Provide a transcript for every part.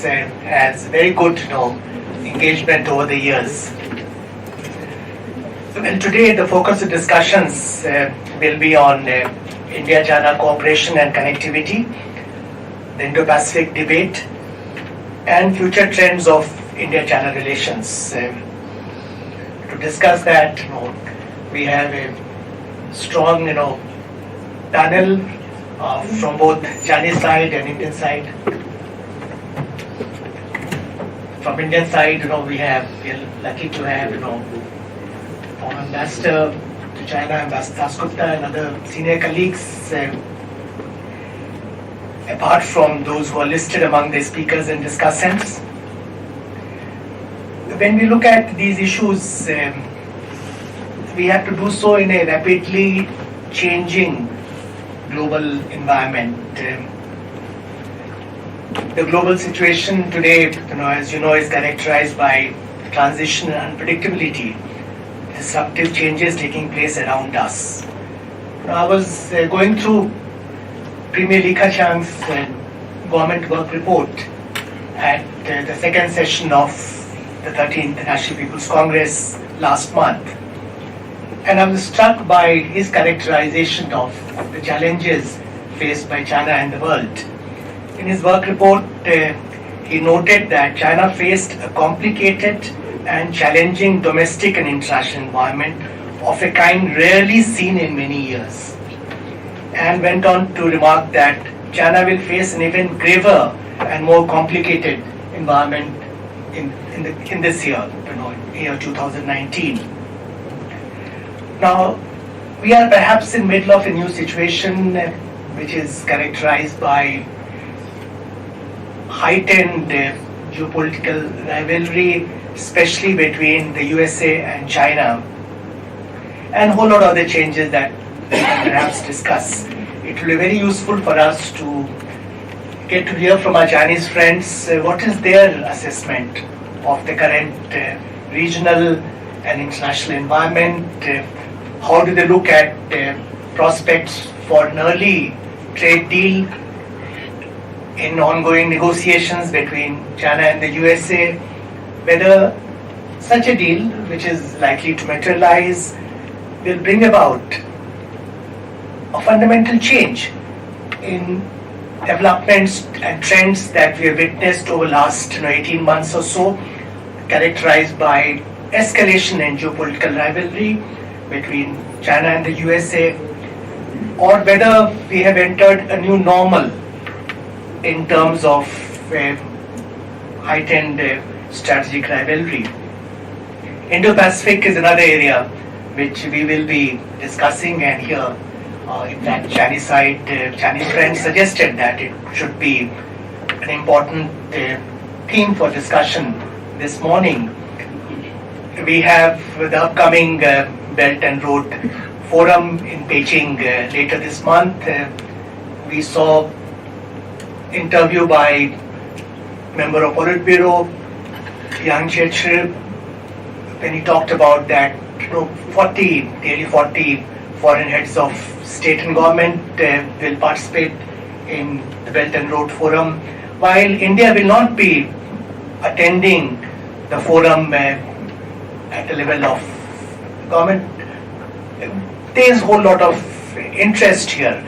has very good, engagement over the years. Well, today the focus of discussions will be on India-China cooperation and connectivity, the Indo-Pacific debate, and future trends of India-China relations. To discuss that, we have a strong, panel from both Chinese side and Indian side. From Indian side, we are lucky to have, former Ambassador to China, Ambassador Dasgupta, and other senior colleagues. Apart from those who are listed among the speakers and discussants. When we look at these issues, we have to do so in a rapidly changing global environment. The global situation today, as you know, is characterized by transition and unpredictability, disruptive changes taking place around us. I was going through Premier Li Keqiang's government work report at the second session of the 13th National People's Congress last month. And I was struck by his characterization of the challenges faced by China and the world. In his work report, he noted that China faced a complicated and challenging domestic and international environment of a kind rarely seen in many years, and went on to remark that China will face an even graver and more complicated environment in this year, year 2019. Now, we are perhaps in the middle of a new situation which is characterized by heightened geopolitical rivalry, especially between the USA and China, and a whole lot of other changes that we can perhaps discuss. It will be very useful for us to get to hear from our Chinese friends what is their assessment of the current regional and international environment. How do they look at prospects for an early trade deal in ongoing negotiations between China and the USA, whether such a deal, which is likely to materialize, will bring about a fundamental change in developments and trends that we have witnessed over the last 18 months or so, characterized by escalation in geopolitical rivalry between China and the USA, or whether we have entered a new normal in terms of heightened strategic rivalry. Indo-Pacific is another area which we will be discussing, and here, in fact, Chinese friends suggested that it should be an important theme for discussion this morning. We have the upcoming Belt and Road Forum in Beijing later this month. We saw interview by member of Politburo, Yang Jiechi, when he talked about that nearly 40 foreign heads of state and government will participate in the Belt and Road Forum, while India will not be attending the forum at the level of government. There is a whole lot of interest here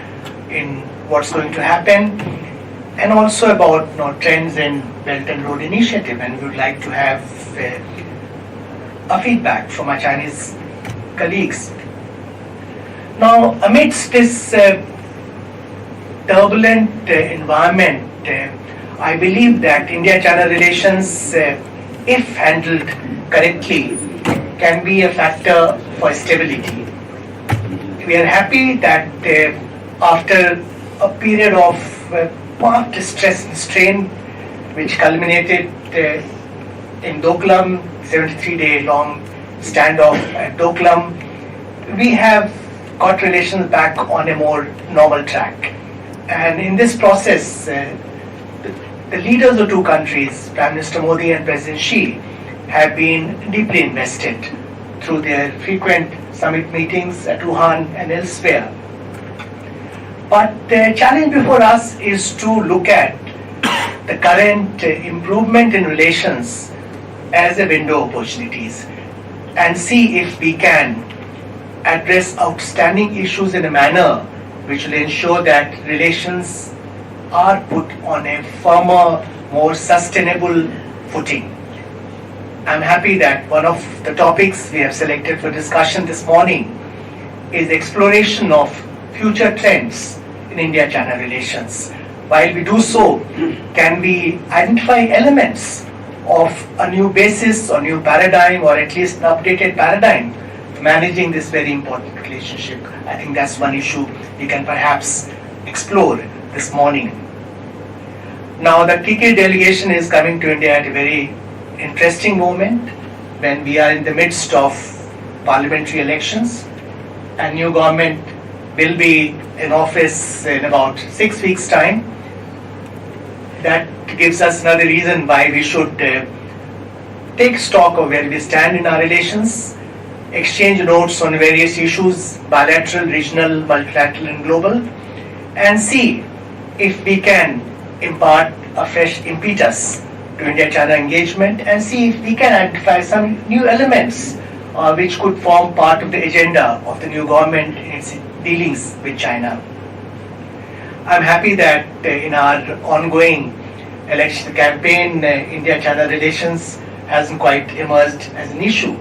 in what's going to happen, and also about trends in Belt and Road Initiative, and we would like to have a feedback from our Chinese colleagues. Now, amidst this turbulent environment, I believe that India-China relations, if handled correctly, can be a factor for stability. We are happy that after a period of marked stress and strain, which culminated in Doklam, 73-day long standoff at Doklam, we have got relations back on a more normal track. And in this process, the leaders of two countries, Prime Minister Modi and President Xi, have been deeply invested through their frequent summit meetings at Wuhan and elsewhere. But the challenge before us is to look at the current improvement in relations as a window of opportunities and see if we can address outstanding issues in a manner which will ensure that relations are put on a firmer, more sustainable footing. I'm happy that one of the topics we have selected for discussion this morning is exploration of future trends in India-China relations. While we do so, can we identify elements of a new basis or new paradigm or at least an updated paradigm managing this very important relationship? I think that's one issue we can perhaps explore this morning. Now, the TK delegation is coming to India at a very interesting moment when we are in the midst of parliamentary elections and new government will be in office in about 6 weeks' time. That gives us another reason why we should take stock of where we stand in our relations, exchange notes on various issues, bilateral, regional, multilateral and global, and see if we can impart a fresh impetus to India-China engagement and see if we can identify some new elements which could form part of the agenda of the new government in its dealings with China. I'm happy that in our ongoing election campaign, India-China relations hasn't quite emerged as an issue.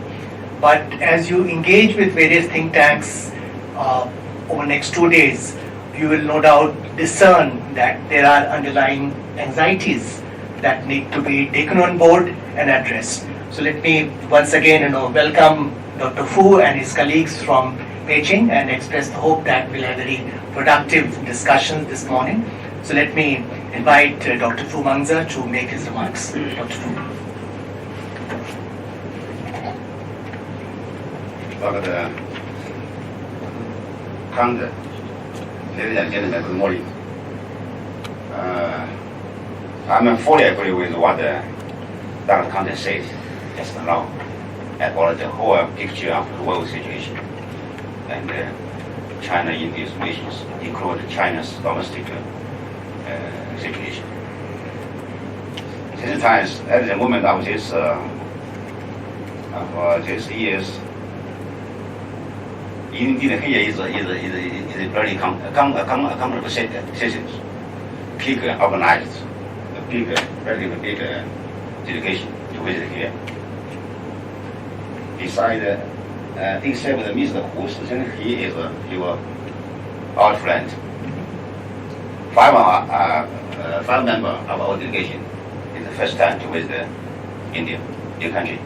But as you engage with various think tanks over the next 2 days, you will no doubt discern that there are underlying anxieties that need to be taken on board and addressed. So let me once again welcome Dr. Fu and his colleagues from Beijing and express the hope that we'll have very productive discussions this morning. So let me invite Dr. Fu Mangza to make his remarks. Dr. Fu. Dr. Kang, ladies and gentlemen, good morning. I'm fully agree with what Dr. Kang said just now about the whole picture of the world situation and China-India's relations, including China's domestic situation. Since times, at the moment of this years, India here is a very comfortable citizens, big organized, very big delegation to visit here. Besides, except Mr. Hu, he is your old friend. Five members of our delegation is the first time to visit India, new country.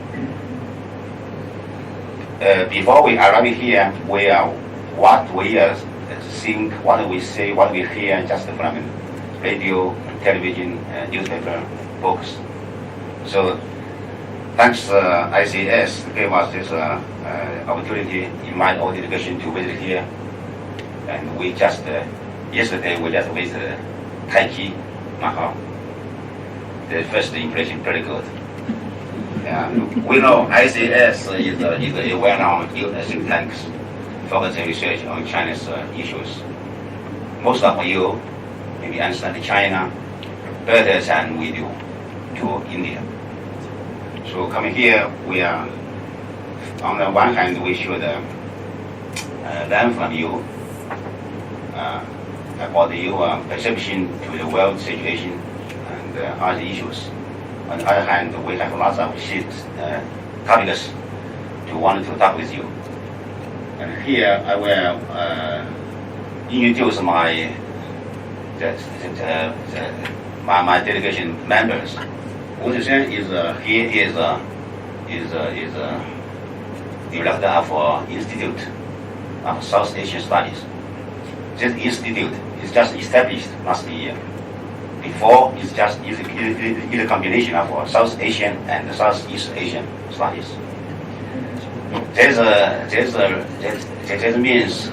Before we arrive here, what we think, what we say, what we hear, just from radio, television, newspaper, books. So, thanks ICS gave us this opportunity, invite our delegation to visit here, and we just yesterday we just visited Taipei, Macau. The first impression pretty good. We know ICS is a well-known think tank focusing research on China's issues. Most of you maybe understand China better than we do to India. So coming here, we are, on the one hand, we should learn from you about your perception to the world situation and other issues. On the other hand, we have lots of topics to want to talk with you. And here I will introduce my delegation members. Wu Zhen is director of Institute of South Asian Studies. This institute is just established last year. Before, it's a combination of South Asian and Southeast Asian studies. This means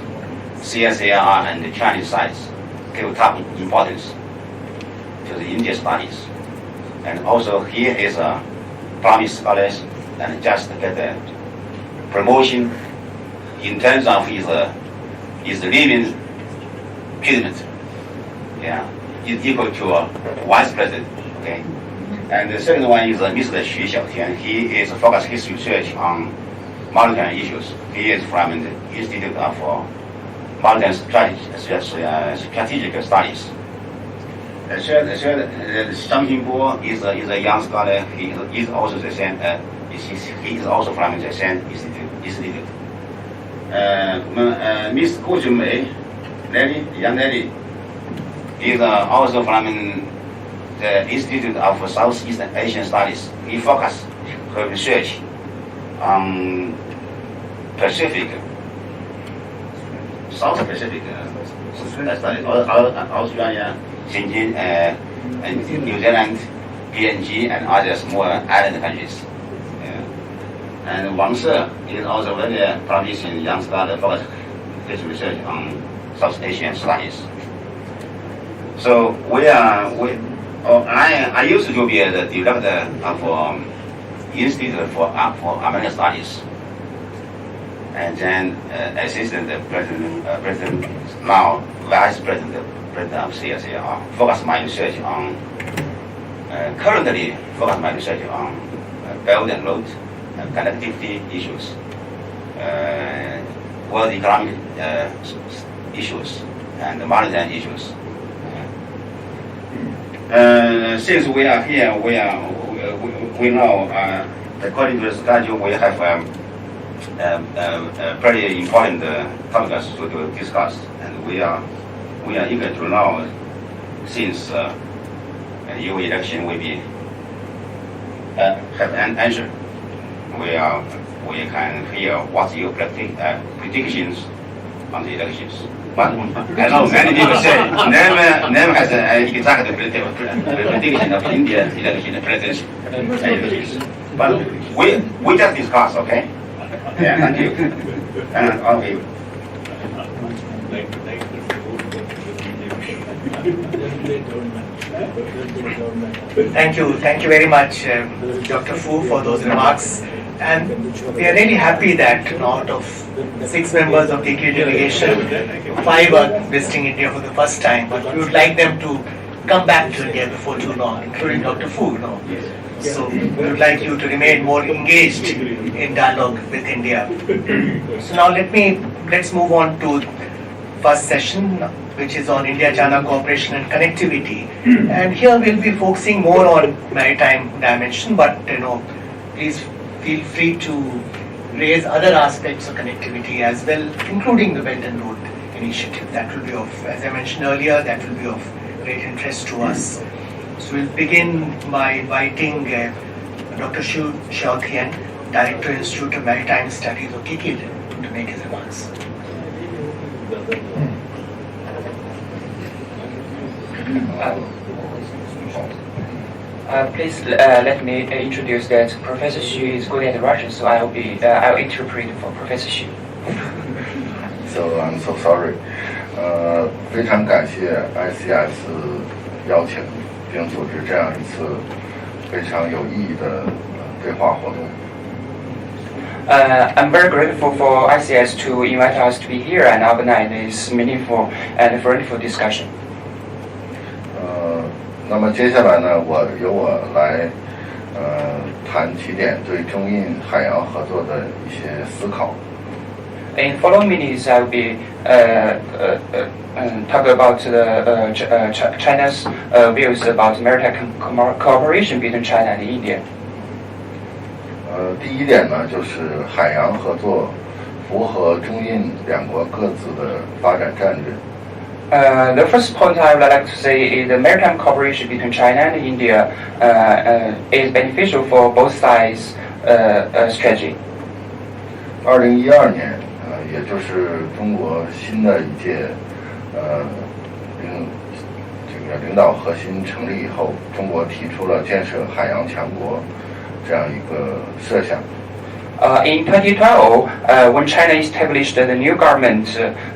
CICIR and the Chinese sides give top importance to the Indian studies. And also here is a promise scholars and just get a promotion in terms of his living treatment. Yeah, is equal to Vice President Okay. And the second one is Mr. Xu Xiaotian. He is focused his research on maritime issues. He is from the Institute of Maritime Strategic Studies. Zhang Xinbo is a young scholar. He is also the same. He is also from the same institute. Miss Gu Junmei, Yang Nelly, is also from the Institute of Southeast Asian Studies. He focuses her research on South Pacific studies, Australia, Xinjiang, New Zealand, PNG, and other small island countries. And Wang She is also very promising young scholar focused his research on South Asian studies. So I used to be the director of Institute for American Studies, and then assistant president, now vice president of CICIR. Currently focus my research on Belt and Road connectivity issues, world economic issues, and maritime issues. Since we are here, we know according to the schedule we have very important topics to discuss, and we are eager to know since your election will be have an answer. We can hear what's your predictions on the elections. But I know many people say never has an exact prediction of Indian election presidency elections. But we just discuss, okay? Yeah, thank you. And okay. Thank you very much, Dr. Fu, for those remarks. And we are really happy that out of 6 members of the ICSIR delegation, 5 are visiting India for the first time, but we would like them to come back to India before too long, including Dr. Fu. So we would like you to remain more engaged in dialogue with India. So now let's move on to first session, which is on India-China cooperation and connectivity. And here we'll be focusing more on maritime dimension, but please feel free to raise other aspects of connectivity as well, including the Belt and Road initiative. That will be of, as I mentioned earlier, that will be of great interest to us. So we'll begin by inviting Dr. Xu Xiaotian, Director, Institute of Maritime Studies of ICSIR, to make his remarks. Please let me introduce that Professor Xu is good at Russian, so I'll interpret for Professor Xu. So I'm so sorry. 非常感谢 ICS 邀请并组织这样一次非常有意义的对话活动。I'm very grateful for ICS to invite us to be here and organize this meaningful and fruitful discussion. 那么接下来呢，由我来谈几点对中印海洋合作的一些思考。In following minutes, I will be talk about China's views about maritime cooperation between China and India. 第一点呢，就是海洋合作符合中印两国各自的发展战略。The first point I would like to say is the maritime cooperation between China and India is beneficial for both sides' strategy. 2012年，也就是中国新的一届领导核心成立以后，中国提出了建设海洋强国这样一个设想。In 2012, when China established the new government,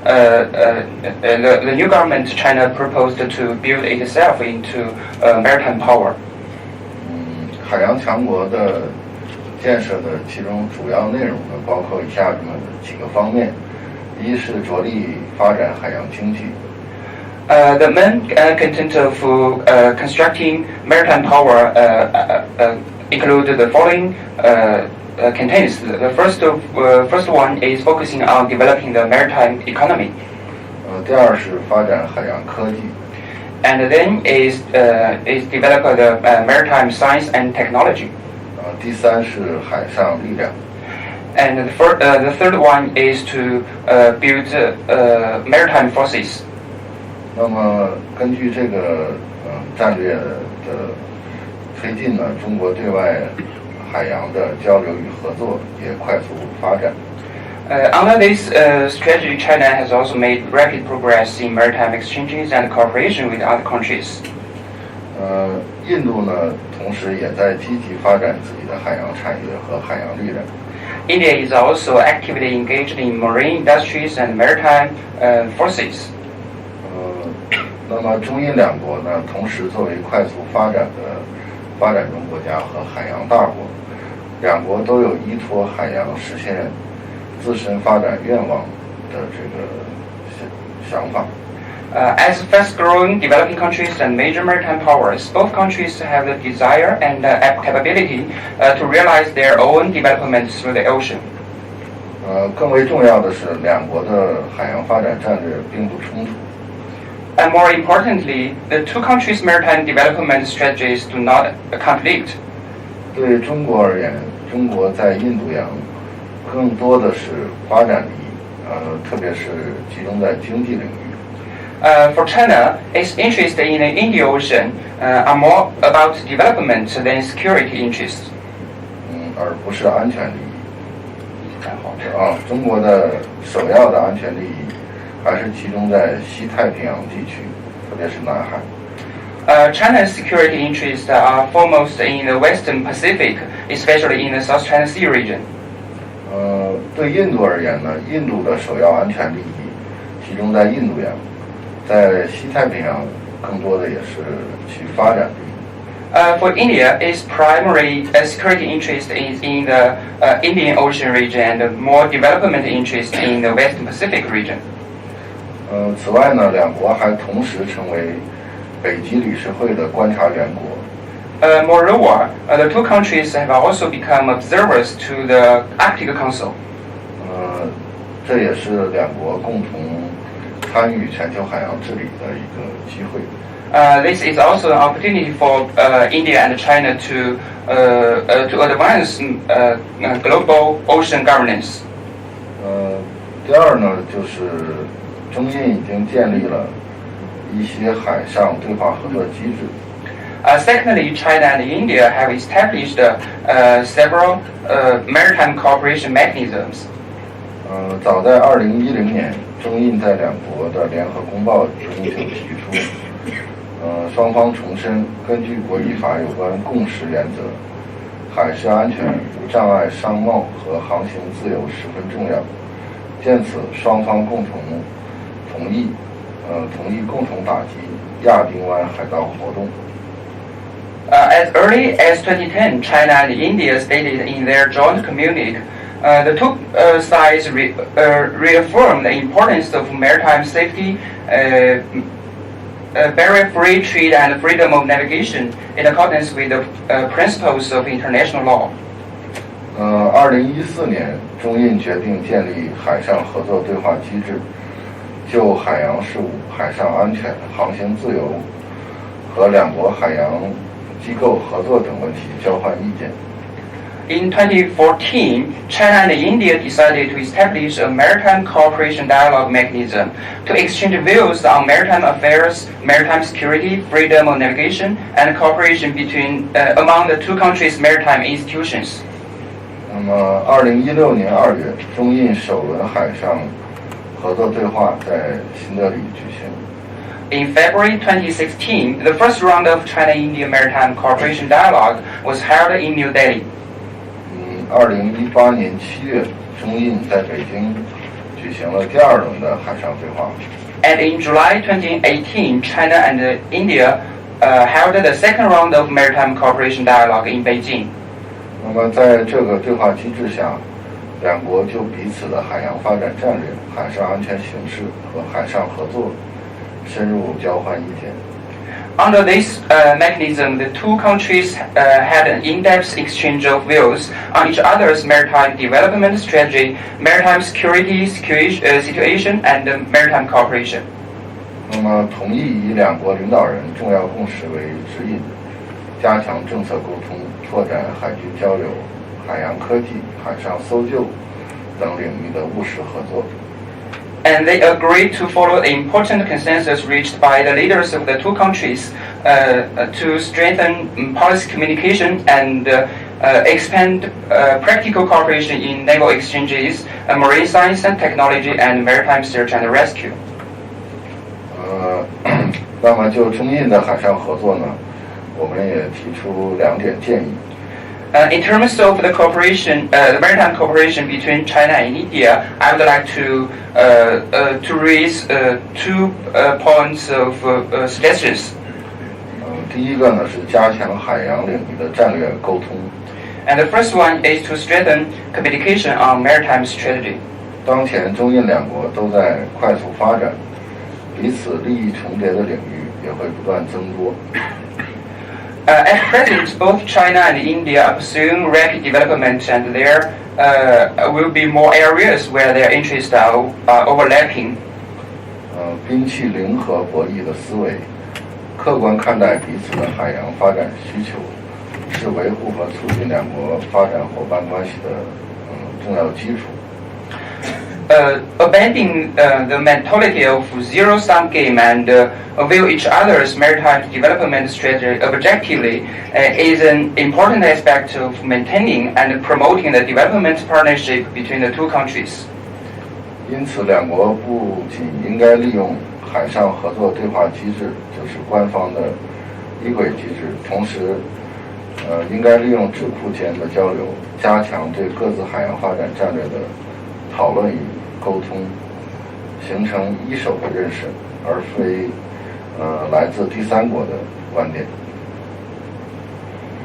the new government China proposed to build itself into maritime power. 海洋强国的建设的其中主要内容呢，包括以下这么几个方面：一是着力发展海洋经济。The main content of constructing maritime power include the following contains. The first one is focusing on developing the maritime economy. 第二是发展海洋科技。And then is develop the maritime science and technology. 第三是海上力量。And the third one is to build maritime forces. 那么根据这个战略的推进呢，中国对外海洋的交流与合作也快速发展。Under this strategy, China has also made rapid progress in maritime exchanges and cooperation with other countries. 印度呢，同时也在积极发展自己的海洋产业和海洋力量。India is also actively engaged in marine industries and maritime forces. 那么中印两国呢，同时作为快速发展中国家和海洋大国，两国都有依托海洋实现自身发展愿望的这个想法。As fast-growing developing countries and major maritime powers, both countries have the desire and capability to realize their own development through the ocean. 更为重要的是，两国的海洋发展战略并不冲突。And more importantly, the two countries' maritime development strategies do not conflict. 对中国而言，中国在印度洋更多的是发展利益，特别是集中在经济领域。For China, its interest in the Indian Ocean are more about development than security interests. 而不是安全利益。中国的首要的安全利益还是集中在西太平洋地区，特别是南海。China's security interests are foremost in the Western Pacific, especially in the South China Sea region. 对印度而言呢，印度的首要安全利益集中在印度洋，在西太平洋更多的也是其发展利益。For India, its primary security interest is in the Indian Ocean region and more development interest in the Western Pacific region. 此外呢，两国还同时成为北极理事会的观察员国。Moreover, the two countries have also become observers to the Arctic Council. 这也是两国共同参与全球海洋治理的一个机会。This is also an opportunity for India and China to advance global ocean governance. 第二呢，就是中印已经建立了一些海上对话合作机制。Secondly, China and India have established several maritime cooperation mechanisms. 早在2010年，中印在两国的联合公报中就提出，双方重申根据国际法有关共识原则，海事安全、无障碍商贸和航行自由十分重要。见此，双方共同意共同打击亚丁湾海盗活动。As early as 2010, China and India stated in their joint communique, the two sides reaffirmed the importance of maritime safety, barrier-free trade, and freedom of navigation in accordance with the principles of international law. 2014年，中印决定建立海上合作对话机制，就海洋事务、海上安全、航行自由和两国海洋机构合作等问题交换意见。In 2014, China and India decided to establish a maritime cooperation dialogue mechanism to exchange views on maritime affairs, maritime security, freedom of navigation, and cooperation among the two countries' maritime institutions. 那么，2016年2月，中印首轮海上合作对话在新德里举行。In February 2016, the first round of China-India maritime cooperation dialogue was held in New Delhi. 2018年7月，中印在北京举行了第二轮的海上对话。And in July 2018, China and India held the second round of maritime cooperation dialogue in Beijing. 那么，在这个对话机制下，两国就彼此的海洋发展战略、海上安全形势和海上合作深入交换意见。Under this mechanism, the two countries had an in-depth exchange of views on each other's maritime development strategy, maritime security situation, and maritime cooperation. 那么，同意以两国领导人重要共识为指引，加强政策沟通，拓展海军交流、海洋科技、海上搜救等领域的务实合作。And they agreed to follow the important consensus reached by the leaders of the two countries to strengthen policy communication and expand practical cooperation in naval exchanges, marine science and technology, and maritime search and rescue. 那么就中印的海上合作呢，我们也提出2点建议。In terms of the cooperation, the maritime cooperation between China and India, I would like to raise 2 points of suggestions. 第一个呢是加强海洋领域的战略沟通。And the first one is to strengthen communication on maritime strategy. 当前中印两国都在快速发展，彼此利益重叠的领域也会不断增多。At present, both China and India are pursuing rapid development, and there will be more areas where their interests are overlapping. 摒弃零和博弈的思维，客观看待彼此的海洋发展需求，是维护和促进两国发展伙伴关系的重要基础。Abandoning the mentality of zero-sum game and view each other's maritime development strategy objectively is an important aspect of maintaining and promoting the development partnership between the two countries. 因此，两国不仅应该利用海上合作对话机制，就是官方的一轨机制，同时，应该利用智库间的交流，加强对各自海洋发展战略的讨论与沟通，形成一手的认识，而非来自第三国的观点。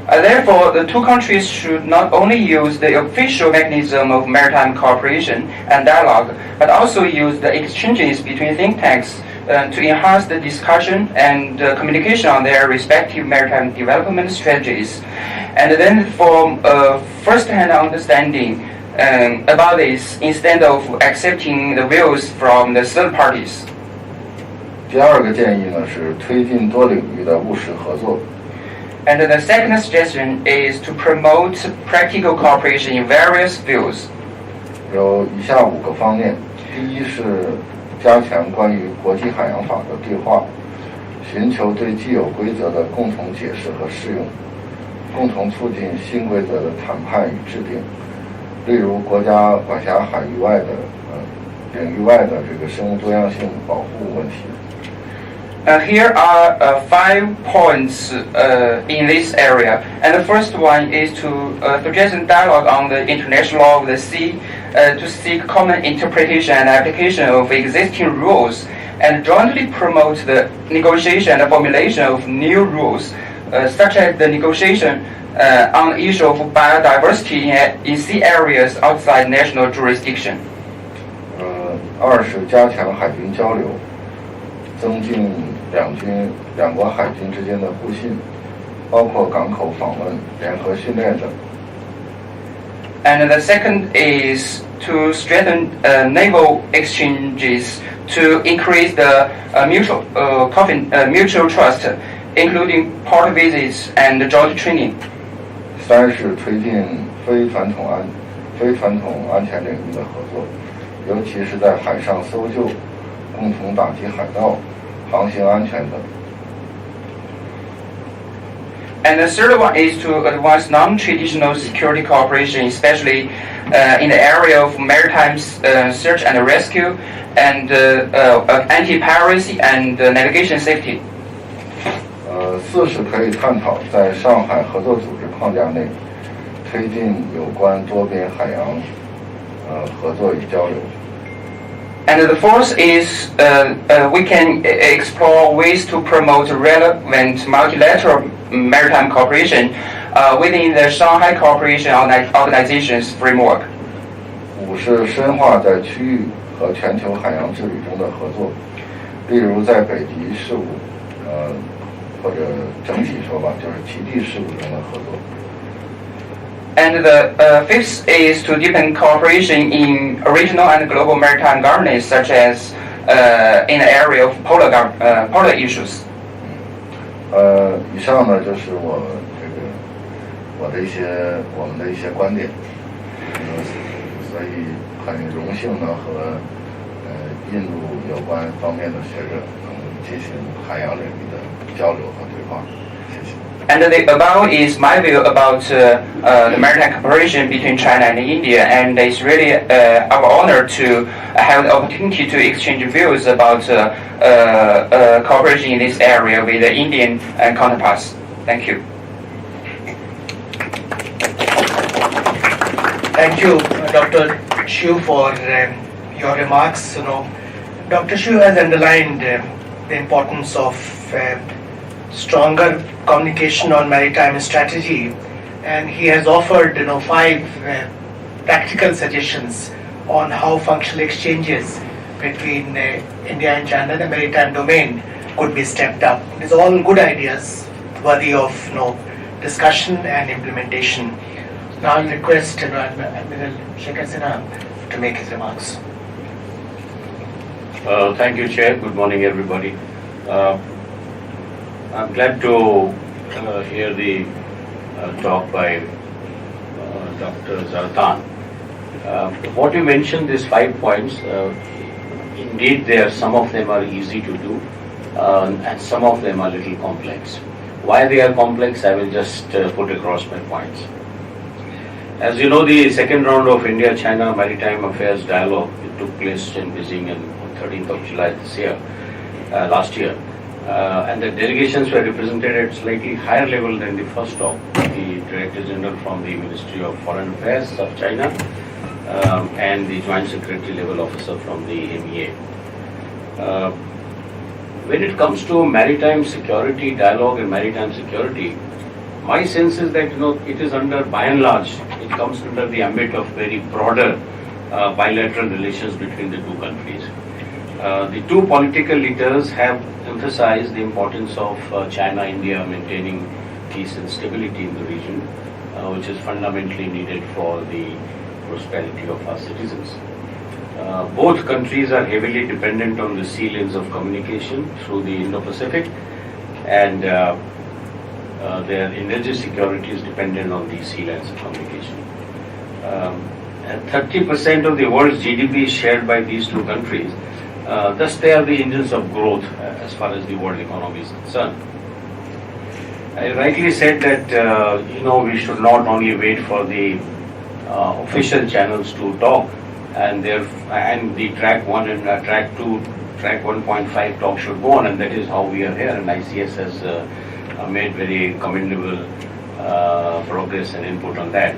Therefore, the two countries should not only use the official mechanism of maritime cooperation and dialogue, but also use the exchanges between think tanks to enhance the discussion and communication on their respective maritime development strategies, and then form a first-hand understanding about this instead of accepting the views from the third parties. 第二个建议呢是推进多领域的务实合作。And the second suggestion is to promote practical cooperation in various fields. 有以下5个方面：第一是加强关于国际海洋法的对话，寻求对既有规则的共同解释和适用，共同促进新规则的谈判与制定。例如，国家管辖海域外的领域外的这个生物多样性保护问题。Here are 5 points in this area, and the first one is to suggest a dialogue on the international law of the sea, to seek common interpretation and application of existing rules, and jointly promote the negotiation and formulation of new rules, such as the negotiation on the issue of biodiversity in sea areas outside national jurisdiction. 二是加强海军交流，增进两国海军之间的互信，包括港口访问、联合训练等。And the second is to strengthen naval exchanges to increase the mutual trust, including port visits and joint training. 三是推进非传统安全领域的合作，尤其是在海上搜救、共同打击海盗、航行安全等。And the third one is to advance non-traditional security cooperation, especially in the area of maritime search and rescue, and anti-piracy and navigation safety. 四是可以探讨在上海合作组织框架内推进有关多边海洋合作与交流。And the fourth is we can explore ways to promote relevant multilateral maritime cooperation within the Shanghai Cooperation Organization's framework. 五是深化在区域和全球海洋治理中的合作。例如在北极事务，或者整体说吧，就是极地事务中的合作。And the fifth is to deepen cooperation in regional and global maritime governance, such as in the area of polar issues. 以上呢就是我们的一些观点，所以很荣幸呢和印度有关方面的学者进行海洋领域的交流和对话。谢谢。And the above is my view about the maritime cooperation between China and India, and it's really our honor to have the opportunity to exchange views about cooperation in this area with the Indian counterparts. Thank you. Thank you, Dr. Xu, for your remarks. Dr. Xu has underlined the importance of stronger communication on maritime strategy, and he has offered 5 practical suggestions on how functional exchanges between India and China in the maritime domain could be stepped up. These are all good ideas worthy of discussion and implementation. Now I'll request Admiral Shekhar Sinha to make his remarks. Thank you, Chair. Good morning, everybody. I'm glad to hear the talk by Dr. Zartan. What you mentioned, these 5 points, indeed, some of them are easy to do, and some of them are a little complex. Why they are complex, I will just put across my points. As you know, the second round of India-China Maritime Affairs Dialogue took place in Beijing on 13th of July last year. And the delegations were represented at slightly higher level than the first talk. The Director General from the Ministry of Foreign Affairs of China and the Joint Secretary level officer from the MEA. When it comes to maritime security dialogue and maritime security, my sense is that it is under, by and large, it comes under the ambit of very broader bilateral relations between the two countries. The two political leaders have emphasized the importance of China-India maintaining peace and stability in the region, which is fundamentally needed for the prosperity of our citizens. Both countries are heavily dependent on the sea lanes of communication through the Indo-Pacific, and their energy security is dependent on these sea lanes of communication. 30% of the world's GDP is shared by these two countries. Thus, they are the engines of growth as far as the world economy is concerned. I rightly said that we should not only wait for the official channels to talk, and the track 1 and track 2, track 1.5 talk should go on, and that is how we are here. And ICS has made very commendable progress and input on that.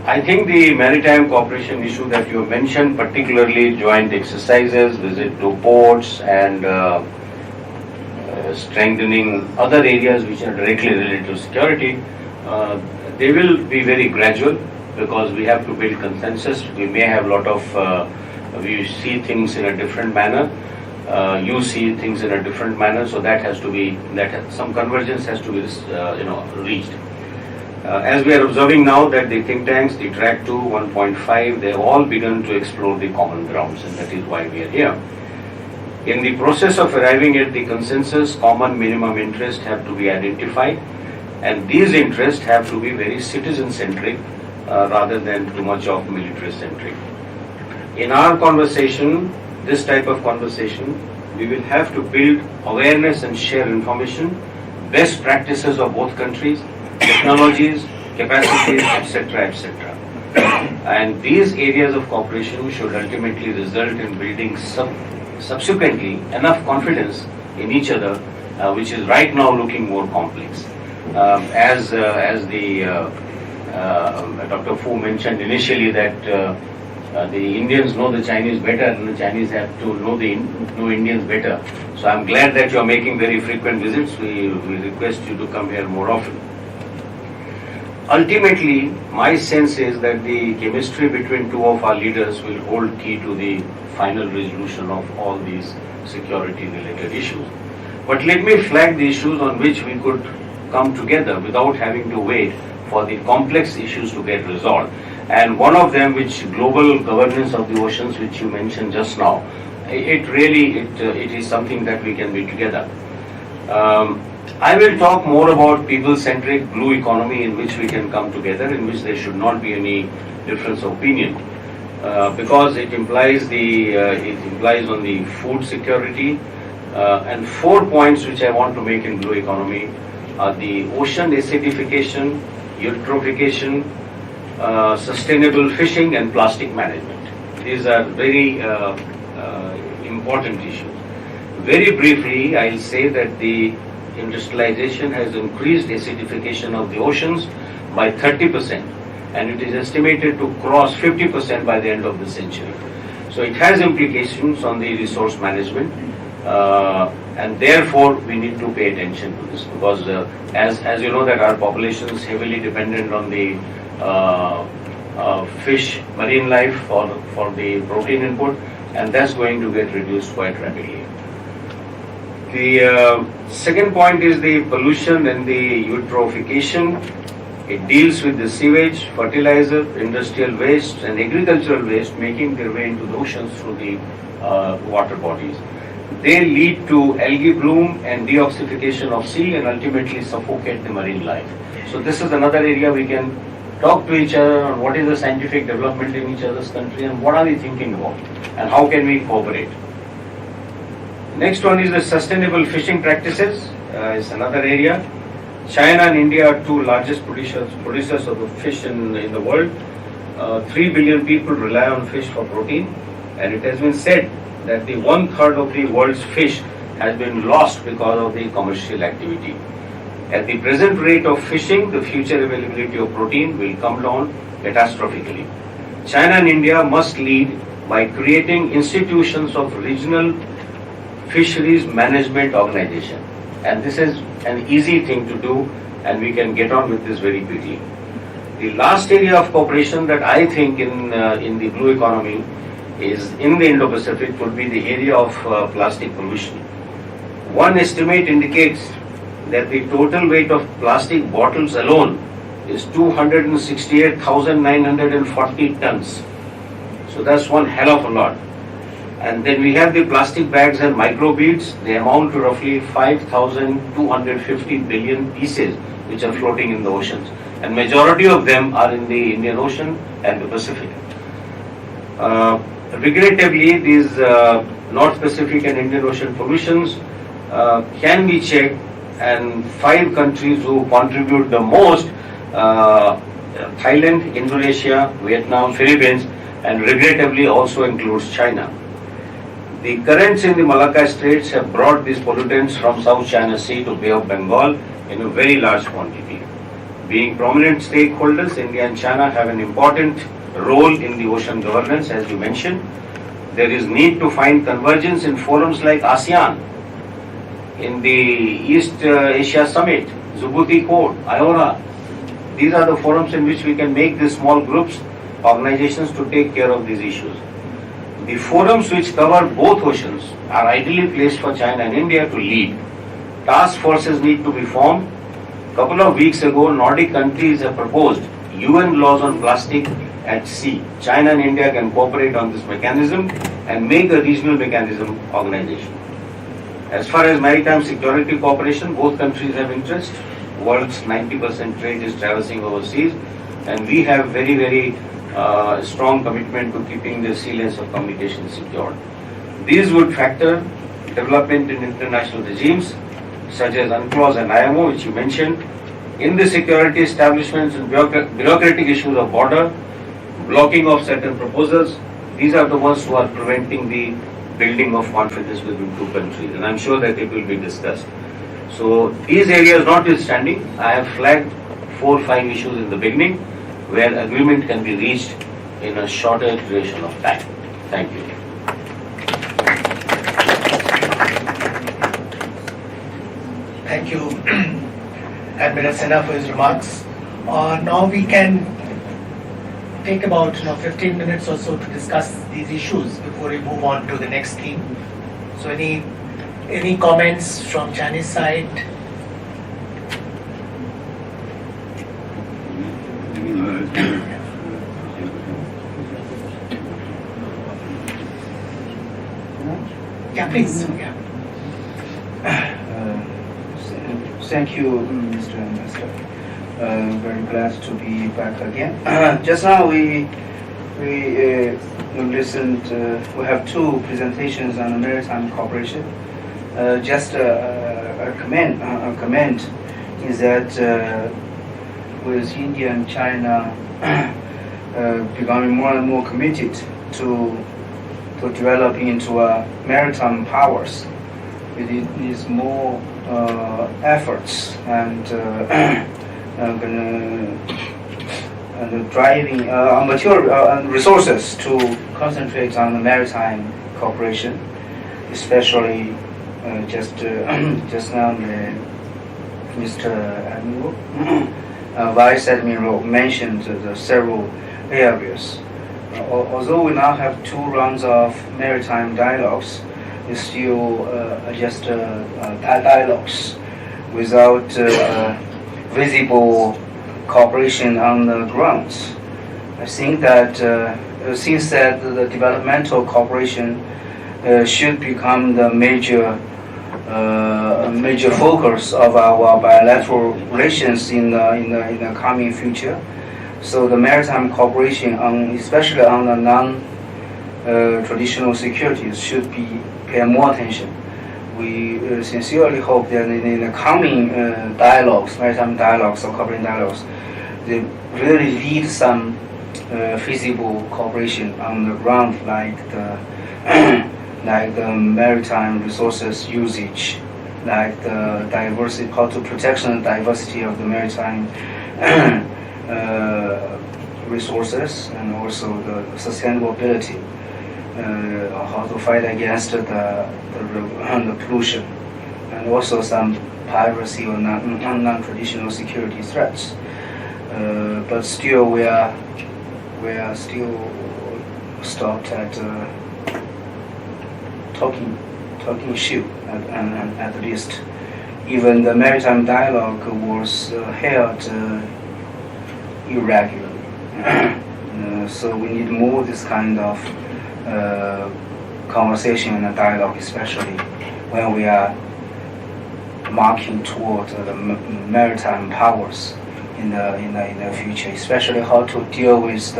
I think the maritime cooperation issue that you mentioned, particularly joint exercises, visit to ports, and strengthening other areas which are directly related to security, they will be very gradual because we have to build consensus. We may have a lot of, we see things in a different manner. You see things in a different manner, so that has to be, some convergence has to be, reached. As we are observing now that the think tanks, the track 2, 1.5, they have all begun to explore the common grounds, and that is why we are here. In the process of arriving at the consensus, common minimum interests have to be identified, and these interests have to be very citizen-centric rather than too much of military-centric. In our conversation, this type of conversation, we will have to build awareness and share information, best practices of both countries, technologies, capacities, etc., etc. And these areas of cooperation should ultimately result in building subsequently enough confidence in each other, which is right now looking more complex. As Dr. Fu mentioned initially that the Indians know the Chinese better and the Chinese have to know Indians better. So I'm glad that you are making very frequent visits. We request you to come here more often. Ultimately, my sense is that the chemistry between two of our leaders will hold key to the final resolution of all these security related issues. But let me flag the issues on which we could come together without having to wait for the complex issues to get resolved. And one of them, which global governance of the oceans, which you mentioned just now, it is something that we can be together. I will talk more about people-centric blue economy in which we can come together, in which there should not be any difference of opinion, because it implies on the food security, and 4 points which I want to make in blue economy are the ocean acidification, eutrophication, sustainable fishing, and plastic management. These are very important issues. Very briefly, I'll say that the industrialization has increased acidification of the oceans by 30%, and it is estimated to cross 50% by the end of the century. So it has implications on the resource management, and therefore we need to pay attention to this, because as you know that our population is heavily dependent on the fish, marine life for the protein input, and that's going to get reduced quite rapidly. The second point is the pollution and the eutrophication. It deals with the sewage, fertilizer, industrial waste, and agricultural waste making their way into the oceans through the water bodies. They lead to algae bloom and deoxification of sea, and ultimately suffocate the marine life. So this is another area we can talk to each other on what is the scientific development in each other's country and what are we thinking about and how can we cooperate. Next one is the sustainable fishing practices. Is another area. China and India are two largest producers of the fish in the world. 3 billion people rely on fish for protein, and it has been said that the 1/3 of the world's fish has been lost because of the commercial activity. At the present rate of fishing, the future availability of protein will come down catastrophically. China and India must lead by creating institutions of regional fisheries management organization, and this is an easy thing to do, and we can get on with this very quickly. The last area of cooperation that I think in the blue economy is in the Indo-Pacific would be the area of plastic pollution. One estimate indicates that the total weight of plastic bottles alone is 268,940 tons. So that's one hell of a lot. And then we have the plastic bags and microbeads. They amount to roughly 5,250 billion pieces which are floating in the oceans. And majority of them are in the Indian Ocean and the Pacific. Regrettably, these North Pacific and Indian Ocean pollutions can be checked, and 5 countries who contribute the most, Thailand, Indonesia, Vietnam, Philippines, and regrettably also includes China. The currents in the Malacca Straits have brought these pollutants from South China Sea to Bay of Bengal in a very large quantity. Being prominent stakeholders, India and China have an important role in the ocean governance, as you mentioned. There is need to find convergence in forums like ASEAN, in the East Asia Summit, Djibouti Code, IORA. These are the forums in which we can make these small groups, organizations to take care of these issues. The forums which cover both oceans are ideally placed for China and India to lead. Task forces need to be formed. A couple of weeks ago, Nordic countries have proposed UN laws on plastic at sea. China and India can cooperate on this mechanism and make a regional mechanism organization. As far as maritime security cooperation, both countries have interest. World's 90% trade is traversing overseas, and we have very, very strong commitment to keeping the sea lanes of communication secured. These would factor development in international regimes such as UNCLOS and IMO, which you mentioned, in the security establishments and bureaucratic issues of border, blocking of certain proposals. These are the ones who are preventing the building of confidence between two countries, and I'm sure that it will be discussed. So these areas notwithstanding, I have flagged 4 or 5 issues in the beginning where agreement can be reached in a shorter duration of time. Thank you. Thank you, Admiral Sinha, for his remarks. Now we can take about 15 minutes or so to discuss these issues before we move on to the next theme. So any comments from Chinese side? Yeah, please. Yeah. Thank you, Mr. Ambassador. Very glad to be back again. Just now we listened. We have two presentations on the maritime cooperation. Just a comment is that with India and China becoming more and more committed to developing into maritime powers, it needs more efforts and driving material and resources to concentrate on the maritime cooperation, especially just now Mr. Admiral, Vice Admiral mentioned the several areas. Although we now have 2 rounds of maritime dialogues, it's still just dialogues without visible cooperation on the ground. I think that since that the developmental cooperation should become the major focus of our bilateral relations in the coming future. So the maritime cooperation, especially on the non-traditional securities, should be pay more attention. We sincerely hope that in the coming dialogues, maritime dialogues or cooperation dialogues, they really lead some feasible cooperation on the ground, like the maritime resources usage, like the diversity, how to protection and diversity of the maritime resources, and also the sustainability, how to fight against the pollution, and also some piracy or non-traditional security threats. But still, we are still stopped at talking issue at least. Even the maritime dialogue was held irregularly. So we need more this kind of conversation and dialogue, especially when we are marking toward the maritime powers in the future, especially how to deal with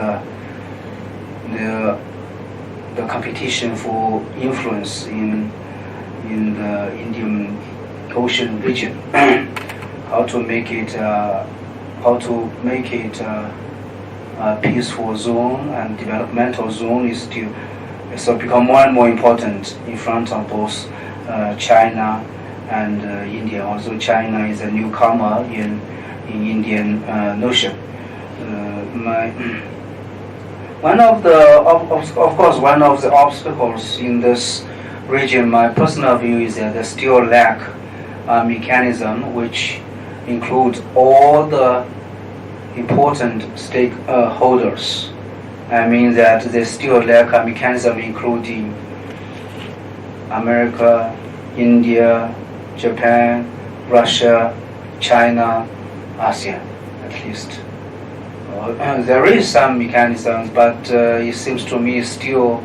the competition for influence in the Indian Ocean region. How to make it a peaceful zone and developmental zone is still so become more and more important in front of both China and India. Also, China is a newcomer in Indian Ocean. One of the obstacles in this region, my personal view, is that they still lack a mechanism which includes all the important stakeholders. I mean that they still lack a mechanism including America, India, Japan, Russia, China, ASEAN, at least. There is some mechanisms, but it seems to me still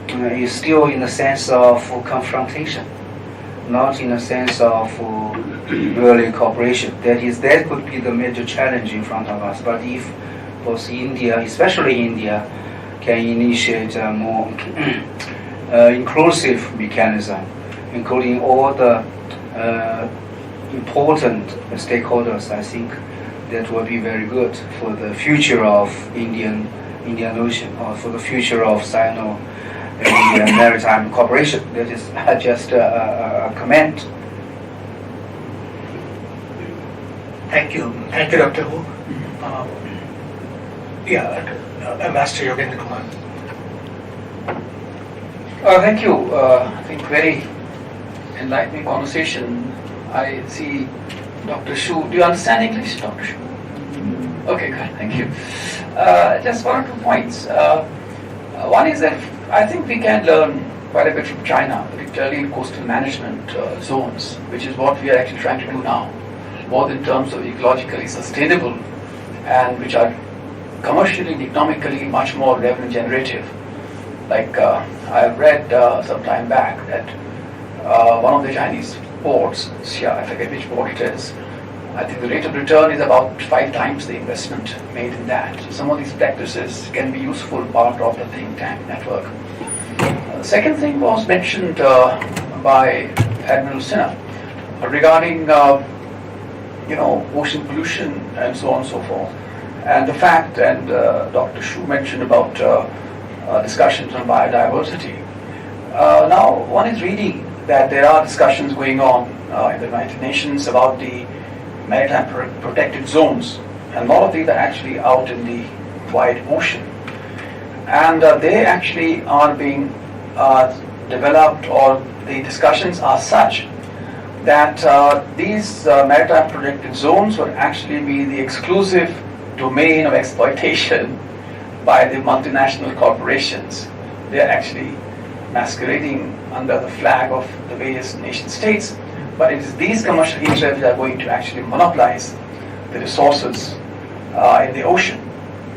is still in the sense of confrontation, not in the sense of really cooperation. That could be the major challenge in front of us. But if both India, especially India, can initiate a more inclusive mechanism, including all the important stakeholders, I think that will be very good for the future of Indian Ocean, or for the future of Sino-Indian maritime cooperation. That is just a comment. Thank you, Dr. Hu. Ambassador Yogendra Kumar. Thank you. I think very enlightening conversation. I see Dr. Shu. Do you understand English, Dr. Shu? Okay, good. Thank you. Just 1 or 2 points. One is that I think we can learn quite a bit from China, particularly in coastal management zones, which is what we are actually trying to do now, both in terms of ecologically sustainable and which are commercially and economically much more revenue generative. Like I read some time back that one of the Chinese ports, I forget which port it is, I think the rate of return is about 5 times the investment made in that. So some of these practices can be useful part of the think tank network. The second thing was mentioned by Admiral Sinha regarding ocean pollution and so on and so forth. And the fact, and Dr. Shu mentioned about discussions on biodiversity. Now, one is reading that there are discussions going on in the United Nations about the maritime protected zones, and a lot of these are actually out in the wide ocean. And they actually are being developed, or the discussions are such that these maritime protected zones would actually be the exclusive domain of exploitation by the multinational corporations. They are actually masquerading under the flag of the various nation states, but it is these commercial interests that are going to actually monopolize the resources in the ocean.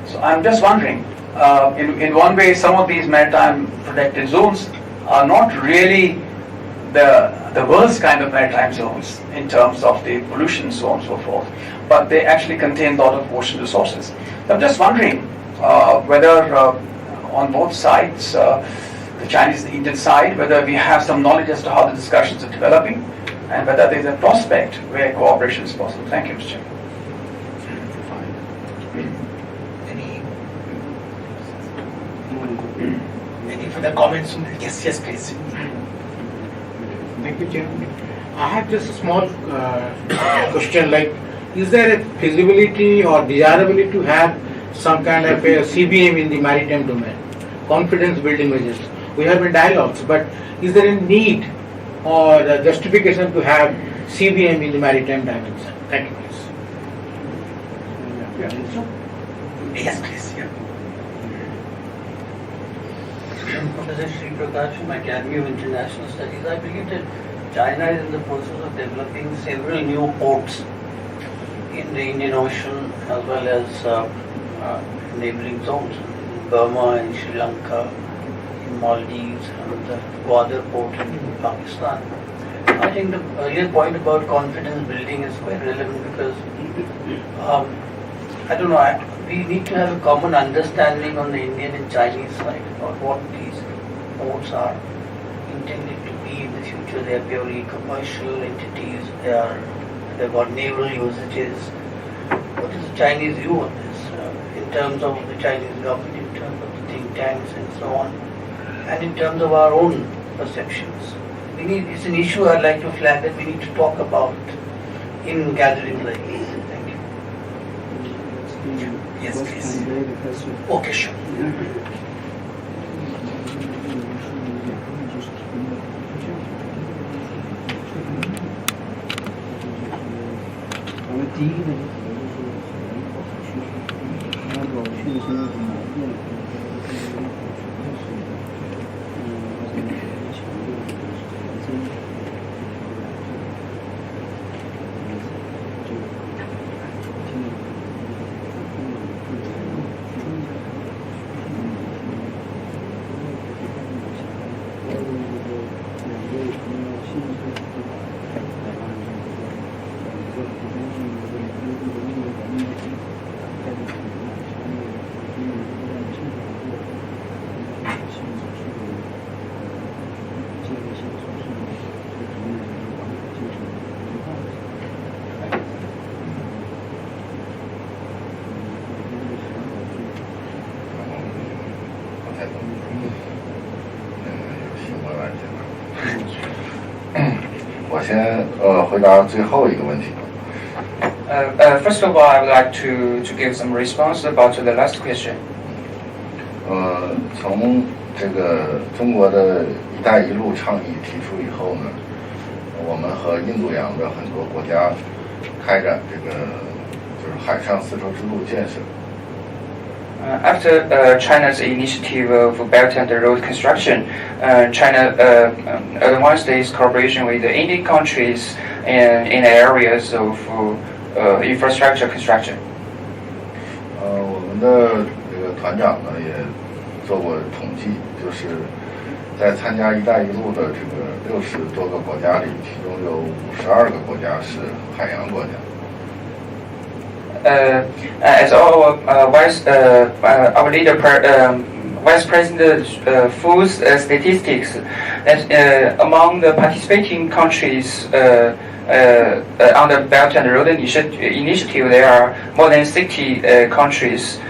So I'm just wondering, in one way, some of these maritime protected zones are not really the worst kind of maritime zones in terms of the pollution, so on and so forth, but they actually contain a lot of ocean resources. So I'm just wondering whether on both sides, the Chinese and the Indian side, whether we have some knowledge as to how the discussions are developing and whether there is a prospect where cooperation is possible. Thank you, Mr. Chairman. Any further comments? Yes, please. Thank you, Chairman. I have just a small question, like, is there a feasibility or desirability to have some kind of a CBM in the maritime domain, confidence building measures? We have been dialogues, but is there a need or a justification to have CBM in the maritime dimension? Thank you, please. Yes, please. Yeah. Professor Sri Prakash from Academy of International Studies, I believe that China is in the process of developing several new ports in the Indian Ocean as well as neighboring zones, in Burma, in Sri Lanka, in Maldives, and the Gwadar port in Pakistan. I think the earlier point about confidence building is quite relevant because we need to have a common understanding on the Indian and Chinese side about what these ports are intended to be in the future. They are purely commercial entities, they've got naval usages. What is the Chinese view on this in terms of the Chinese government, in terms of the think tanks and so on, and in terms of our own perceptions? It's an issue I'd like to flag that we need to talk about in gatherings like these. Thank you. Yes, please. Okay, sure.我先回答最后一个问题。First of all, I would like to give some response about the last question. 从这个中国的“一带一路”倡议提出以后呢，我们和印度洋的很多国家开展这个就是海上丝绸之路建设。After China's initiative of Belt and Road construction, China advanced its cooperation with the Indian countries in areas of infrastructure construction. 我们的这个团长呢也做过统计，就是在参加“一带一路”的这个60多个国家里，其中有52个国家是海洋国家。As our Vice President Fu's statistics, that among the participating countries on the Belt and Road Initiative, there are more than 60 countries.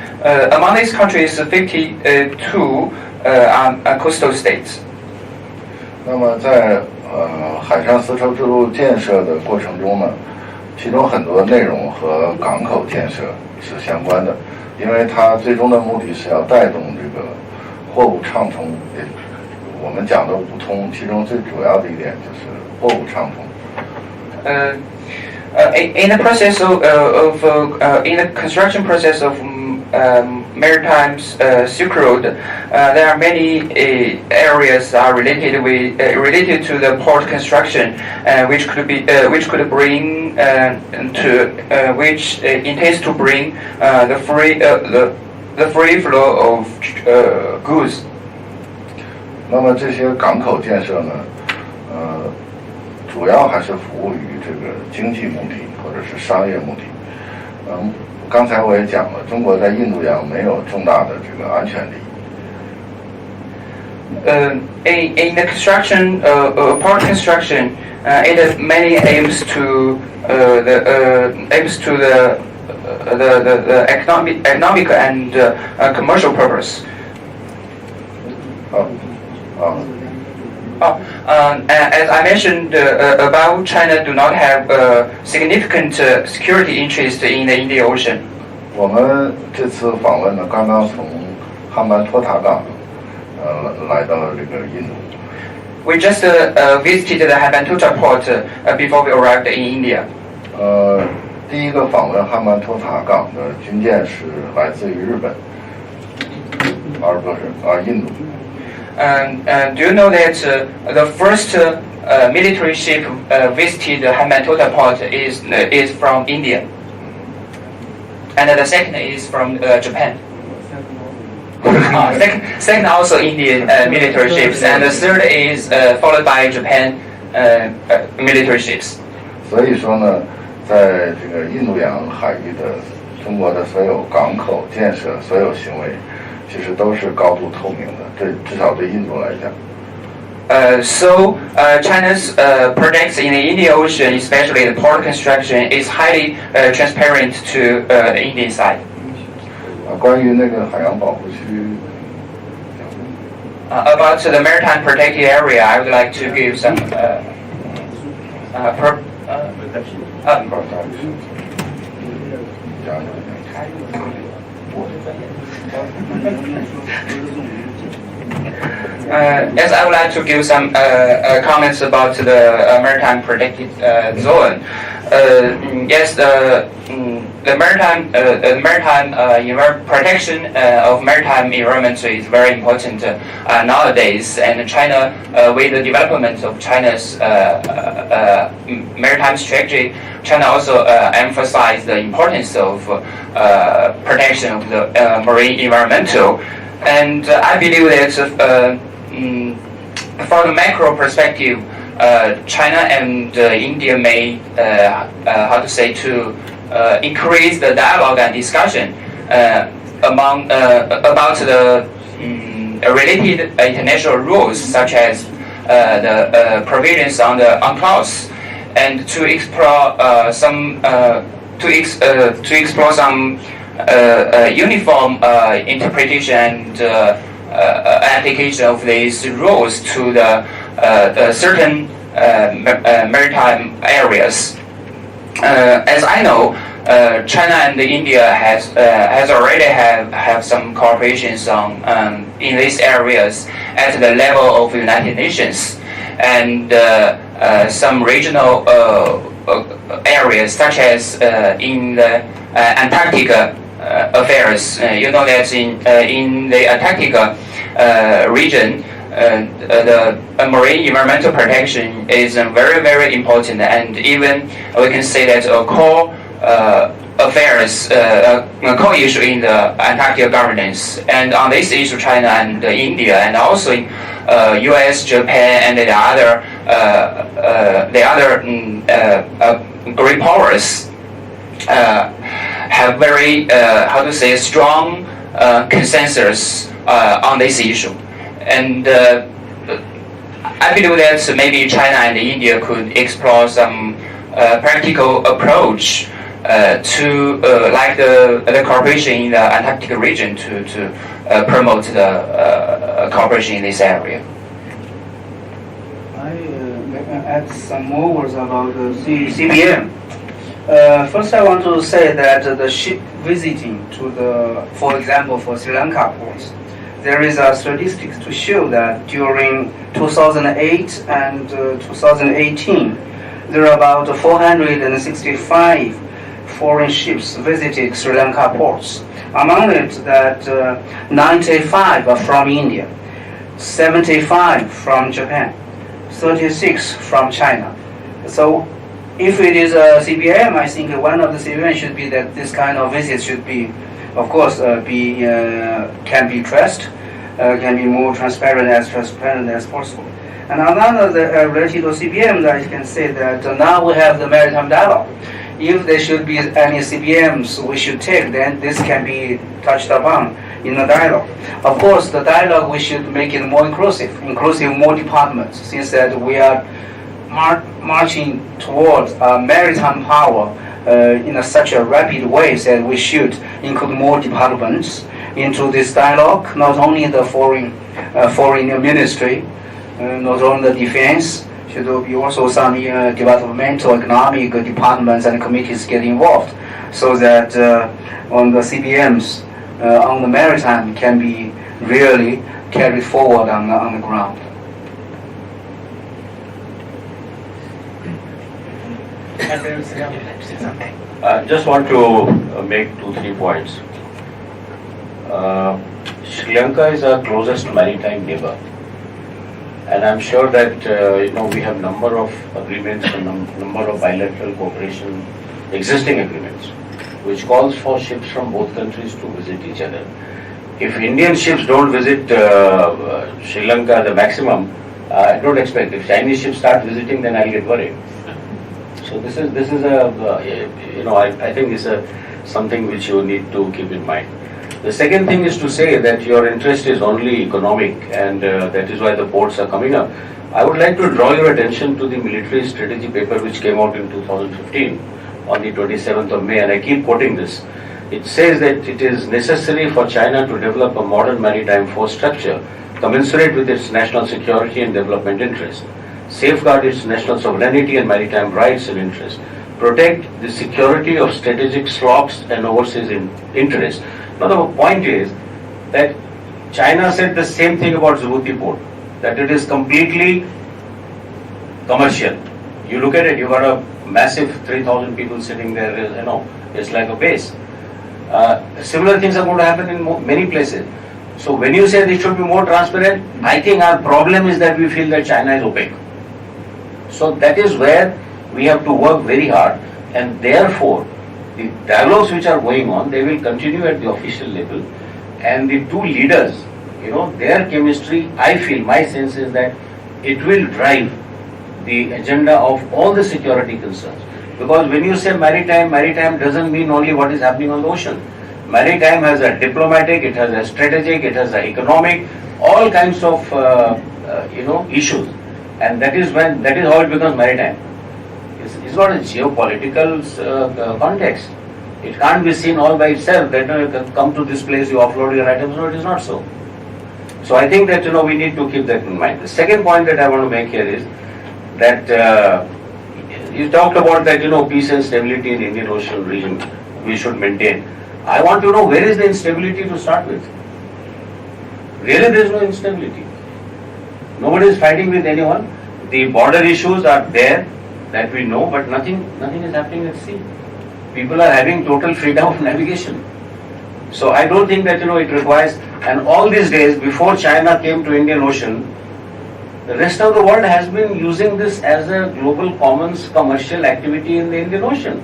Among these countries, 52 are coastal states. 那么在海上丝绸之路建设的过程中呢，其中很多内容和港口建设是相关的，因为它最终的目的是要带动这个货物畅通。我们讲的五通，其中最主要的一点就是货物畅通。In the process in the construction process of Maritime Silk Road, there are many areas are related to the port construction, which intends to bring the free flow of goods. 那么这些港口建设呢，主要还是服务于这个经济目的或者是商业目的。刚才我也讲了，中国在印度洋没有重大的这个安全利益。In the construction, port construction, it mainly aims to the economic and commercial purpose. As I mentioned above, China do not have significant security interest in the Indian Ocean. 我们这次访问呢，刚刚从汉曼托塔港来到了这个印度。We just visited the Hambantota port before we arrived in India. 第一个访问汉曼托塔港的军舰是来自于日本，而不是印度。Do you know that the first military ship visited Hambantota port is from India, and the second is from Japan. Second also Indian military ships, and the third is followed by Japan military ships. 所以说呢，在这个印度洋海域的中国的所有港口建设、所有行为，其实都是高度透明的。至少对印度来讲。So China's projects in the Indian Ocean, especially the port construction, is highly transparent to the Indian side. 关于那个海洋保护区。About the maritime protected area, I would like to give some Yes, I would like to give some comments about the maritime protected zone. Yes, the maritime protection of maritime environment is very important nowadays. And China, with the development of China's maritime strategy, China also emphasized the importance of protection of the marine environmental. And I believe that from the macro perspective, China and India may, increase the dialogue and discussion about the related international rules, such as the provisions on the UNCLOS, and to explore some uniform interpretation and application of these rules to the certain maritime areas. As I know, China and India has already have some cooperations in these areas at the level of United Nations, and some regional areas such as in the Antarctica affairs. You know that in the Antarctic region, the marine environmental protection is very, very important, and even we can say that a core affairs, a core issue in the Antarctic governance. And on this issue, China and India, and also U.S., Japan, and the other great powers have very strong consensus on this issue. And I believe that maybe China and India could explore some practical approach to like the cooperation in the Antarctic region to promote the cooperation in this area. I add some more words about the CBM. First, I want to say that the ship visiting to for example, for Sri Lanka ports, there is a statistics to show that during 2008 and 2018, there are about 465 foreign ships visited Sri Lanka ports. Among it, that 95 are from India, 75 from Japan, 36 from China. So, if it is a CBM, I think one of the CBM should be that this kind of visits should be, of course, can be traced, can be more transparent as possible. And another related to CBM, that I can say that now we have the maritime dialogue. If there should be any CBMs we should take, then this can be touched upon in the dialogue. Of course, the dialogue we should make it more inclusive more departments, since that we are marching towards maritime power in such a rapid way that we should include more departments into this dialogue, not only the foreign ministry, not only the defense, should be also some developmental economic departments and committees get involved, so that on the CBMs on the maritime can be really carried forward on the ground. I just want to make 2-3 points. Sri Lanka is our closest maritime neighbor, and I'm sure that we have number of agreements and number of bilateral cooperation, existing agreements, which calls for ships from both countries to visit each other. If Indian ships don't visit Sri Lanka the maximum, I don't expect. If Chinese ships start visiting, then I'll get worried. So this is I think this is something which you need to keep in mind. The second thing is to say that your interest is only economic, and that is why the ports are coming up. I would like to draw your attention to the military strategy paper which came out in 2015 on the 27th of May, and I keep quoting this. It says that it is necessary for China to develop a modern maritime force structure commensurate with its national security and development interests, safeguard its national sovereignty and maritime rights and interests, protect the security of strategic slops and overseas interests. Now the point is that China said the same thing about Djibouti port, that it is completely commercial. You look at it, you got a massive 3,000 people sitting there, it's like a base. Similar things are going to happen in many places. So when you say it should be more transparent, I think our problem is that we feel that China is opaque. So that is where we have to work very hard, and therefore the dialogues which are going on, they will continue at the official level, and the two leaders, their chemistry, I feel, my sense is that it will drive the agenda of all the security concerns. Because when you say maritime doesn't mean only what is happening on the ocean. Maritime has a diplomatic, it has a strategic, it has an economic, all kinds of issues, and that is how it becomes maritime. It's not a geopolitical context. It can't be seen all by itself that you can come to this place, you offload your items. No, it is not so. So I think that we need to keep that in mind. The second point that I want to make here is that you talked about that peace and stability in Indian Ocean region we should maintain. I want to know, where is the instability to start with? Really, there is no instability. Nobody is fighting with anyone. The border issues are there, that we know, but nothing is happening at sea. People are having total freedom of navigation. So I don't think that it requires, and all these days before China came to Indian Ocean, the rest of the world has been using this as a global commons commercial activity in the Indian Ocean.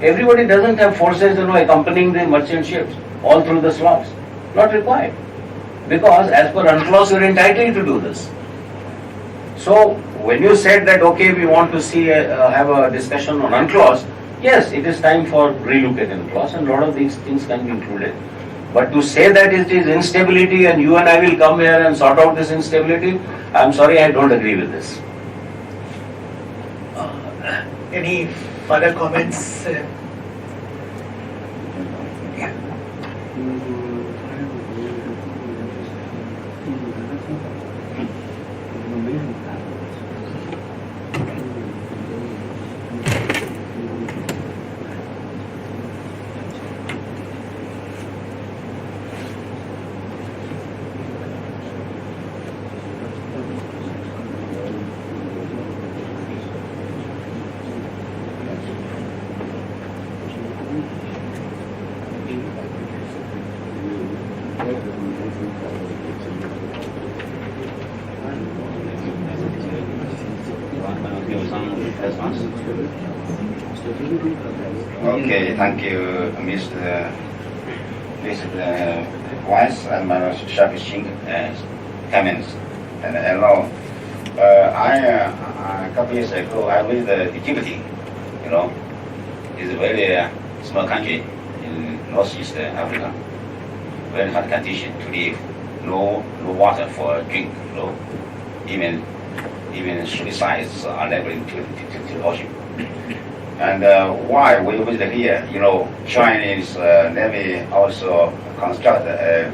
Everybody doesn't have forces accompanying the merchant ships all through the slots. Not required. Because as per UNCLOS you are entitled to do this. So when you said that okay, we want to see have a discussion on UNCLOS, yes, it is time for relook at UNCLOS and a lot of these things can be included. But to say that it is instability and you and I will come here and sort out this instability, I'm sorry, I don't agree with this. Any further comments? Okay, thank you, Mr. Weiss and Shafishing comments. And hello. A couple years ago, I visited Djibouti. It's a very small country in Northeast Africa. Very hard condition to live. No water for drink. Even suicides are neighboring to the ocean. And why we visit here? Chinese Navy also construct a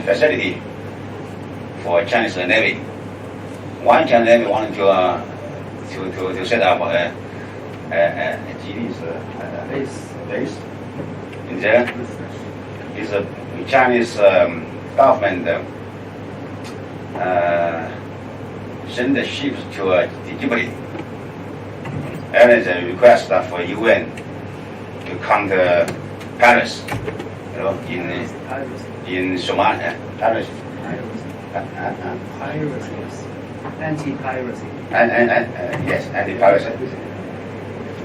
facility for Chinese Navy. One Chinese Navy wanted to set up a base in there. It's a Chinese government send the ships to Djibouti. And there's a request for UN to come to Paris, in Somalia. Paris. Anti-piracy. Yes, anti-piracy.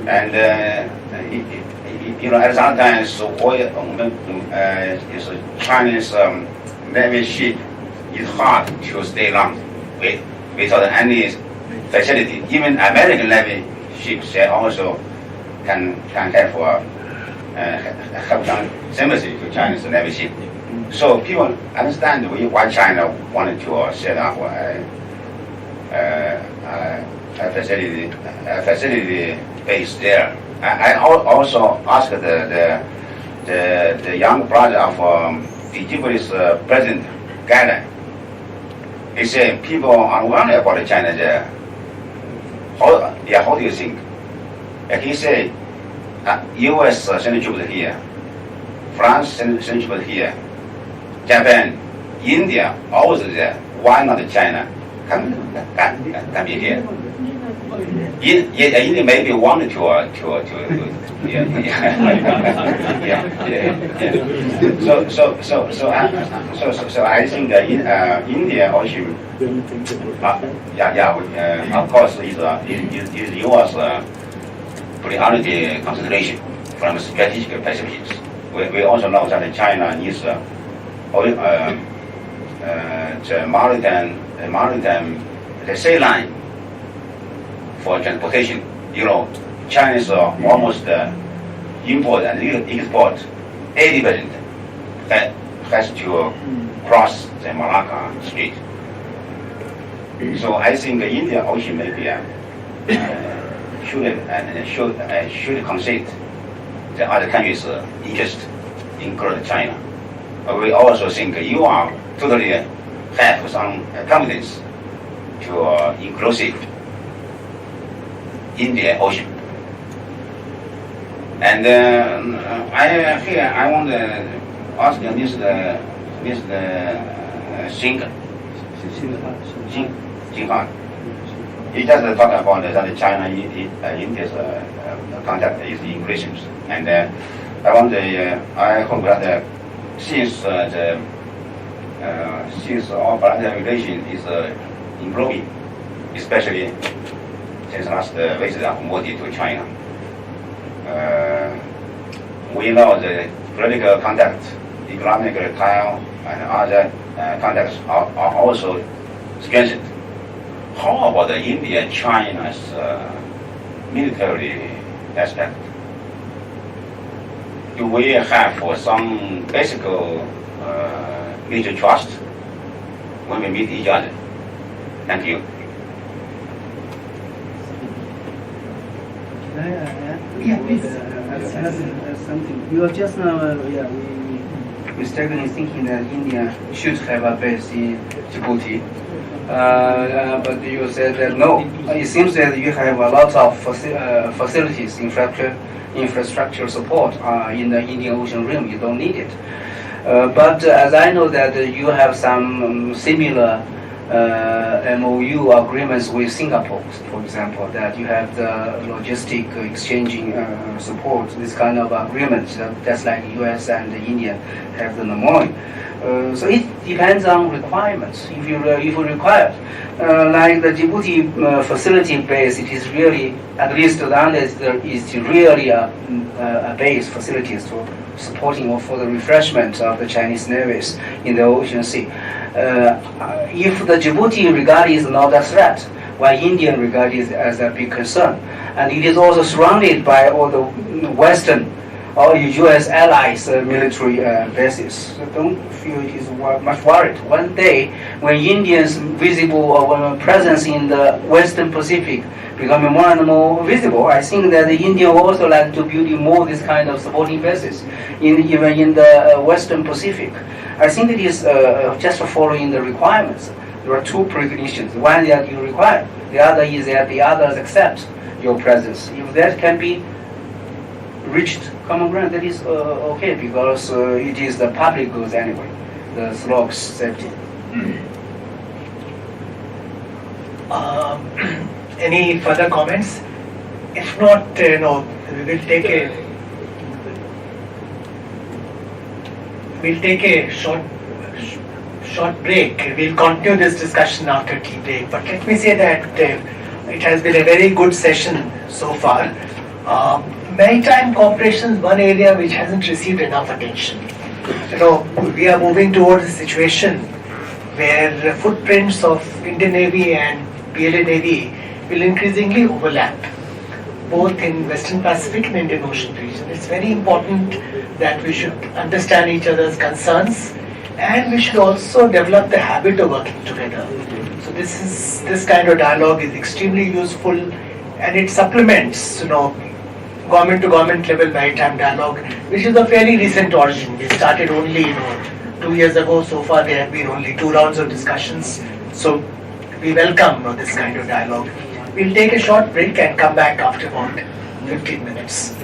And at some times, it's a Chinese Navy ship. It's hard to stay long without any facility. Even American Navy ships also can have some sympathy to Chinese Navy ship. So people understand why China wanted to set up a facility base there. I also asked the young brother of the Djibouti's president, Ghana. He said people are worried about China there. How do you think? He said, U.S. send troops here, France send troops here, Japan, India always there. Why not China? Can be here. India maybe wanted to So I think India also, of course, is U.S. priority consideration from strategic perspectives. We also know that China needs the maritime, the sea line for transportation. China is almost import and export 80% that has to cross the Malacca Strait. So I think India also maybe should consider the other countries' interest, including China. We also think you are totally have some competence to inclusive Indian Ocean. And I want to ask Mr. Xinhan. He just talked about that China India's contact is increasing, and I hope that since our bilateral relation is improving, especially since last visit of Modi to China. We know the political contact, economic ties, and other contacts are also strengthened. How about the India and China's military aspect? Do we have some basic mutual trust when we meet each other? Thank you. Yeah, please. Something. You are just now, we mistakenly thinking that India should have a base in Djibouti. But you said that no. It seems that you have a lot of facilities, infrastructure support in the Indian Ocean Rim. You don't need it. But as I know that you have some similar MOU agreements with Singapore, for example, that you have the logistic exchanging support, this kind of agreements, just like US and India have the MOU. So it depends on requirements. If you require, like the Djibouti facility base, it is really, at least that is really a base facilities for supporting or for the refreshment of the Chinese navies in the Ocean Sea. If the Djibouti regard is not a threat, while Indian regard is as a big concern, and it is also surrounded by all the Western or U.S. allies military bases. So don't feel it is much worried. One day, when Indians' visible presence in the Western Pacific becoming more and more visible, I think that India will also like to build more this kind of supporting bases, even in the Western Pacific. I think it is just following the requirements. There are two preconditions. One that you require, the other is that the others accept your presence. If that can be reached common ground, that is okay, because it is the public goods anyway, the slopes safety. Any further comments? If not, we will take a short break. We'll continue this discussion after tea break. But let me say that it has been a very good session so far. Maritime cooperation is one area which hasn't received enough attention. We are moving towards a situation where the footprints of Indian Navy and PLA Navy will increasingly overlap, both in Western Pacific and Indian Ocean region. It's very important that we should understand each other's concerns, and we should also develop the habit of working together. So this kind of dialogue is extremely useful, and it supplements, government to government level maritime dialogue, which is of fairly recent origin. We started only 2 years ago. So far there have been only 2 rounds of discussions. So we welcome this kind of dialogue. We'll take a short break and come back after about 15 minutes.